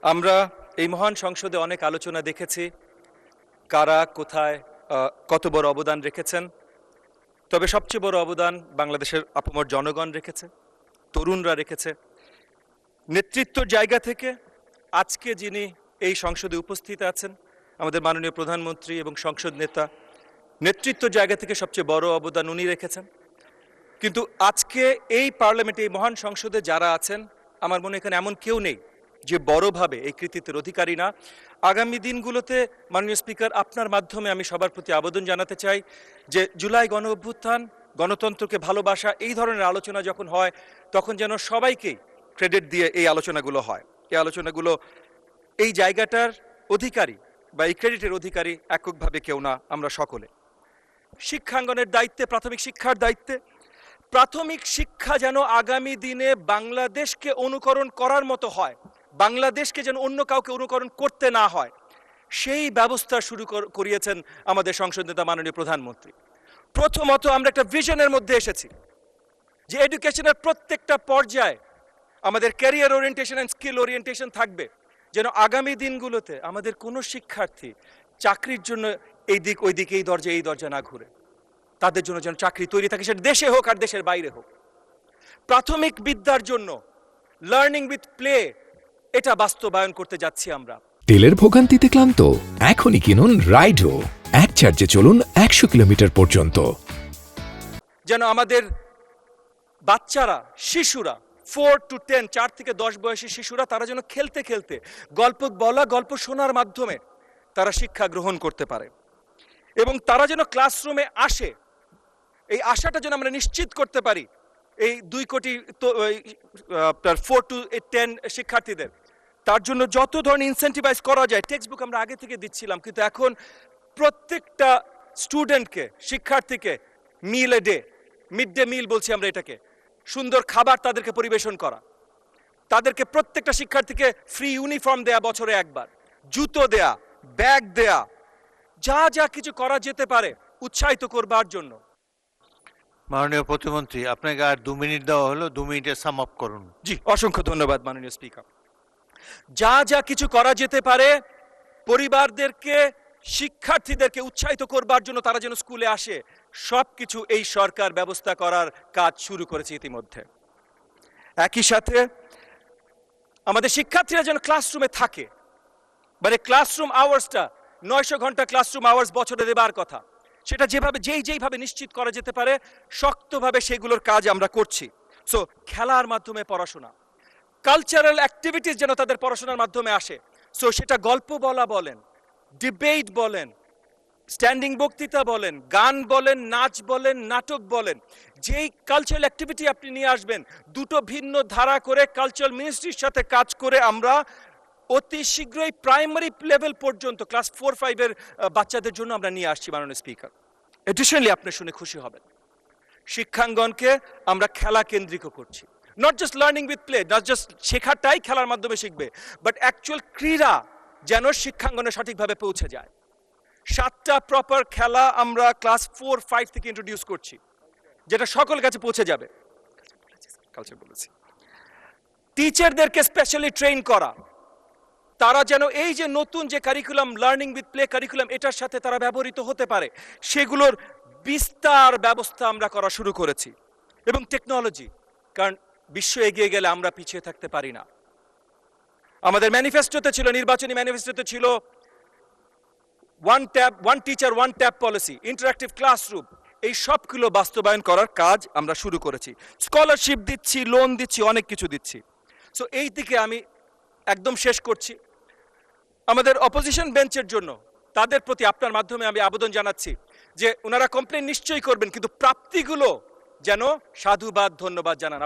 আমরা এই মহান সংসদে অনেক আলোচনা দেখেছি, কারা কোথায় কত বড় অবদান রেখেছেন। তবে সবচেয়ে বড় অবদান বাংলাদেশের আপামর জনগণ রেখেছে, তরুণরা রেখেছে। নেতৃত্বর জায়গা থেকে আজকে যিনি এই সংসদে উপস্থিত আছেন, আমাদের মাননীয় প্রধানমন্ত্রী এবং সংসদ নেতা, নেতৃত্বর জায়গা থেকে সবচেয়ে বড় অবদান উনি রেখেছেন। কিন্তু আজকে এই পার্লামেন্টে, এই মহান সংসদে যারা আছেন, আমার মনে এখানে এমন কেউ নেই যে বড়ভাবে এই কৃতিত্বের অধিকারী না। আগামী দিনগুলোতে মাননীয় স্পিকার, আপনার মাধ্যমে আমি সবার প্রতি আবেদন জানাতে চাই যে জুলাই গণ অভ্যুত্থান, গণতন্ত্রকে ভালোবাসা, এই ধরনের আলোচনা যখন হয় তখন যেন সবাইকেই ক্রেডিট দিয়ে এই আলোচনাগুলো হয়। এই আলোচনাগুলো এই জায়গাটার অধিকারী বা এই ক্রেডিটের অধিকারী এককভাবে কেউ না, আমরা সকলে। শিক্ষাঙ্গনের দায়িত্বে, প্রাথমিক শিক্ষার দায়িত্বে, প্রাথমিক শিক্ষা যেন আগামী দিনে বাংলাদেশকে অনুকরণ করার মতো হয়, বাংলাদেশকে যেন অন্য কাউকে অনুকরণ করতে না হয়, সেই ব্যবস্থা শুরু করিয়েছেন আমাদের সংসদ নেতা মাননীয় প্রধানমন্ত্রী। প্রথমত আমরা একটা ভিশনের মধ্যে এসেছি যে এডুকেশনের প্রত্যেকটা পর্যায়ে আমাদের career orientation and skill orientation থাকবে, যেন আগামী দিনগুলোতে আমাদের কোনো শিক্ষার্থী চাকরির জন্য এই দিক ওই দিক, এই দরজা না ঘুরে, তাদের জন্য যেন চাকরি তৈরি থাকে, সেটা দেশে হোক আর দেশের বাইরে হোক। প্রাথমিক বিদ্যার জন্য লার্নিং উইথ প্লে, এটা বাস্তবায়ন করতে যাচ্ছি আমরা। তেলের ভোগান্তিতে ক্লান্ত? এখনই কিনুন রাইডো, এক চার্জে চলুন 100 কিলোমিটার পর্যন্ত। যেন আমাদের বাচ্চারা, শিশুরা 4 to 10, 4 থেকে 10 বয়সী শিশুরা, তারা যেন খেলতে খেলতে, গল্প বলা, গল্প শোনার মাধ্যমে তারা শিক্ষা গ্রহণ করতে পারে, এবং তারা যেন ক্লাসরুমে আসে, এই আশাটা যেন আমরা নিশ্চিত করতে পারি এই 2 কোটি 4 to 10 শিক্ষার্থীদের। তার জন্য যত ধরনের ইনসেন্টিভাইজ করা যায়, টেক্সট বুক আমরা আগে থেকে দিচ্ছিলাম, কিন্তু এখন প্রত্যেকটা স্টুডেন্টকে, শিক্ষার্থীকে meal a day, mid day meal বলছি আমরা এটাকে, সুন্দর খাবার তাদেরকে পরিবেশন করা, তাদেরকে প্রত্যেকটা শিক্ষার্থীকে ফ্রি ইউনিফর্ম দেয়া, বছরে একবার জুতো দেয়া, ব্যাগ দেয়া, যা যা কিছু করা যেতে পারে উৎসাহিত করবার জন্য। মাননীয় প্রতিমন্ত্রী, আপনাকে আর 2 মিনিট দেওয়া হলো, 2 মিনিটে সাম আপ করুন। জি, অসংখ্য ধন্যবাদ মাননীয় স্পিকার। যা যা কিছু করা যেতে পারে পরিবারদেরকে, শিক্ষার্থীদেরকে উৎসাহিত করবার জন্য, তারা যেন স্কুলে আসে, সবকিছু এই সরকার ব্যবস্থা করার কাজ শুরু করেছে ইতিমধ্যে। একই সাথে আমাদের শিক্ষার্থীরা যেন ক্লাসরুমে থাকে, মানে ক্লাসরুম আওয়ার্সটা 900 ঘন্টা ক্লাসরুম আওয়ার্স বছরে দেবার কথা, সেটা যেইভাবে নিশ্চিত করা যেতে পারে শক্তভাবে সেগুলোর কাজ আমরা করছি। সো খেলার মাধ্যমে পড়াশোনা, কালচারাল অ্যাক্টিভিটিস যেন তাদের পড়াশোনার মাধ্যমে আসে। সো সেটা গল্প বলা বলেন, ডিবেট বলেন, স্ট্যান্ডিং বক্তৃতা বলেন, গান বলেন, নাচ বলেন, নাটক বলেন, যেই কালচারাল অ্যাক্টিভিটি আপনি নিয়ে আসবেন, দুটো ভিন্ন ধারা করে কালচারাল মিনিস্ট্রির সাথে কাজ করে আমরা অতি শীঘ্রই প্রাইমারি লেভেল পর্যন্ত ক্লাস 4-5 বাচ্চাদের জন্য আমরা নিয়ে আসছি মাননীয় স্পিকার। এডিশনালি আপনি শুনে খুশি হবেন, শিক্ষাঙ্গনকে আমরা খেলা কেন্দ্রিক করছি। Not just learning with play, not just শেখাটাই খেলার মাধ্যমে শিখবে, বাট অ্যাকচুয়াল ক্রীড়া যেন শিক্ষাঙ্গনে সঠিকভাবে পৌঁছে যায়। 7টা প্রপার খেলা আমরা ক্লাস 4-5 থেকে ইন্ট্রোডিউস করছি, যেটা সকল কাছে পৌঁছে যাবে। কালচার বলেছি, টিচারদেরকে স্পেশালি ট্রেন করা, তারা যেন এই যে নতুন যে curriculum, learning with play curriculum, এটার সাথে তারা ব্যবহৃত হতে পারে, সেগুলোর বিস্তার ব্যবস্থা আমরা করা শুরু করেছি। এবং টেকনোলজি, কারণ বিশ্ব এগিয়ে গেলে আমরা পিছিয়ে থাকতে পারি না। আমাদের ম্যানিফেস্টোতে ছিল, নির্বাচনী ম্যানিফেস্টোতে ছিল one teacher one tab policy, interactive classroom, এই সবগুলো বাস্তবায়ন করার কাজ আমরা শুরু করেছি। স্কলারশিপ দিচ্ছি, লোন দিচ্ছি, অনেক কিছু দিচ্ছি। সো এই দিকে আমি একদম শেষ করছি। আমাদের অপোজিশন বেঞ্চের জন্য, তাদের প্রতি আপনার মাধ্যমে আমি আবেদন জানাচ্ছি যে ওনারা কমপ্লেন নিশ্চয়ই করবেন, কিন্তু প্রাপ্তিগুলো যেন সাধুবাদ, ধন্যবাদ জানান।